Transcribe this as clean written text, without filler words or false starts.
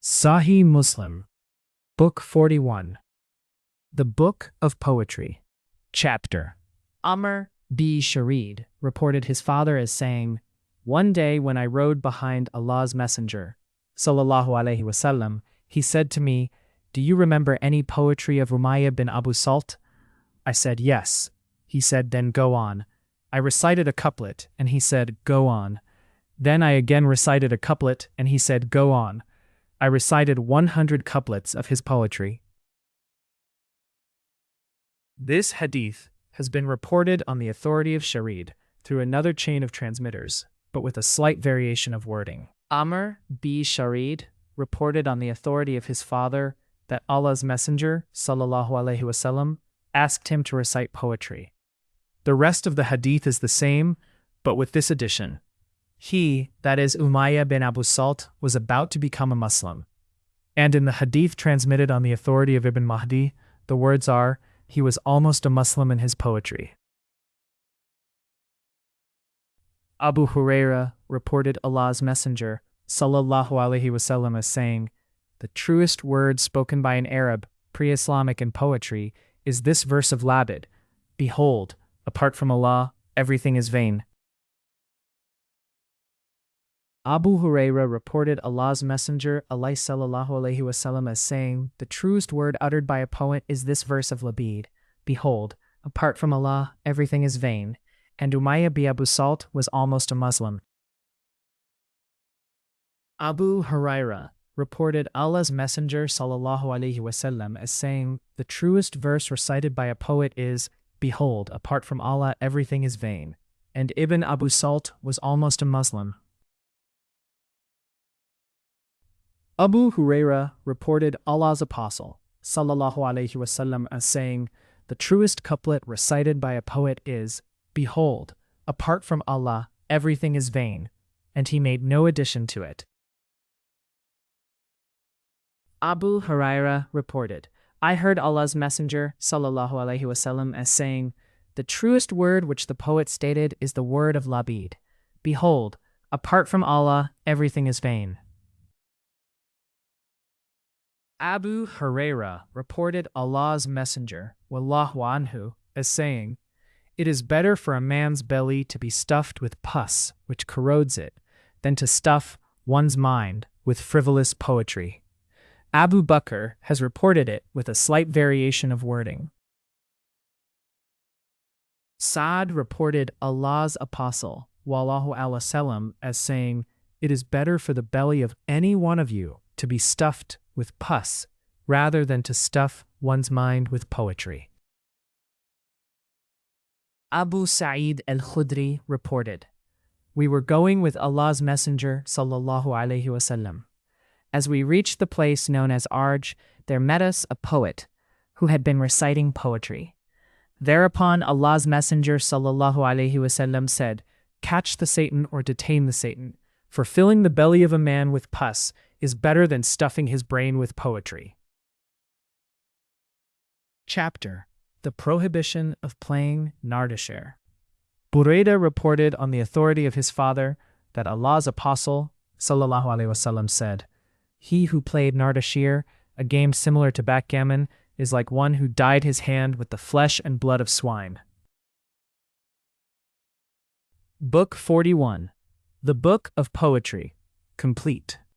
Sahih Muslim, Book 41. The Book of Poetry. Chapter. Amr b. Sharid reported his father as saying, "One day when I rode behind Allah's Messenger, sallallahu alaihi wasallam, he said to me, 'Do you remember any poetry of Umayyah bin Abu Salt?' I said, 'Yes.' He said, 'Then go on.' I recited a couplet, and he said, 'Go on.' Then I again recited a couplet, and he said, 'Go on.' I recited 100 couplets of his poetry." This hadith has been reported on the authority of Sharid through another chain of transmitters, but with a slight variation of wording. Amr b. Sharid reported on the authority of his father that Allah's Messenger, sallallahu alaihi wasallam, asked him to recite poetry. The rest of the hadith is the same, but with this addition. He, that is Umayyah bin Abu Salt, was about to become a Muslim. And in the hadith transmitted on the authority of Ibn Mahdi, the words are, "He was almost a Muslim in his poetry." Abu Huraira reported Allah's Messenger, sallallahu alaihi wasallam, as saying, "The truest word spoken by an Arab, pre-Islamic in poetry, is this verse of Labid, 'Behold, apart from Allah, everything is vain.'" Abu Huraira reported Allah's Messenger sallallahu alaihi wasallam as saying, "The truest word uttered by a poet is this verse of Labid, 'Behold, apart from Allah, everything is vain.' And Umayyah bin Abu Salt was almost a Muslim." Abu Huraira reported Allah's Messenger sallallahu alaihi wasallam as saying, "The truest verse recited by a poet is, 'Behold, apart from Allah, everything is vain.' And Ibn Abu Salt was almost a Muslim." Abu Huraira reported Allah's Apostle, sallallahu alaihi wasallam, as saying, "The truest couplet recited by a poet is, 'Behold, apart from Allah, everything is vain,' and he made no addition to it." Abu Huraira reported, "I heard Allah's Messenger, sallallahu alaihi wasallam, as saying, 'The truest word which the poet stated is the word of Labid. Behold, apart from Allah, everything is vain.'" Abu Huraira reported Allah's Messenger, wallahu anhu, as saying, "It is better for a man's belly to be stuffed with pus, which corrodes it, than to stuff one's mind with frivolous poetry." Abu Bakr has reported it with a slight variation of wording. Sa'd reported Allah's Apostle, wallahu wasallam, as saying, "It is better for the belly of any one of you to be stuffed with pus, rather than to stuff one's mind with poetry." Abu Sa'id al-Khudri reported, "We were going with Allah's Messenger, sallallahu alaihi wasallam. As we reached the place known as Arj, there met us a poet who had been reciting poetry. Thereupon Allah's Messenger, sallallahu alaihi wasallam, said, 'Catch the Satan or detain the Satan, for filling the belly of a man with pus is better than stuffing his brain with poetry." Chapter. The Prohibition of Playing Nardashir. Buraidah reported on the authority of his father that Allah's Apostle, sallallahu alaihi wasallam, said, "He who played Nardashir, a game similar to backgammon, is like one who dyed his hand with the flesh and blood of swine." Book 41. The Book of Poetry. Complete.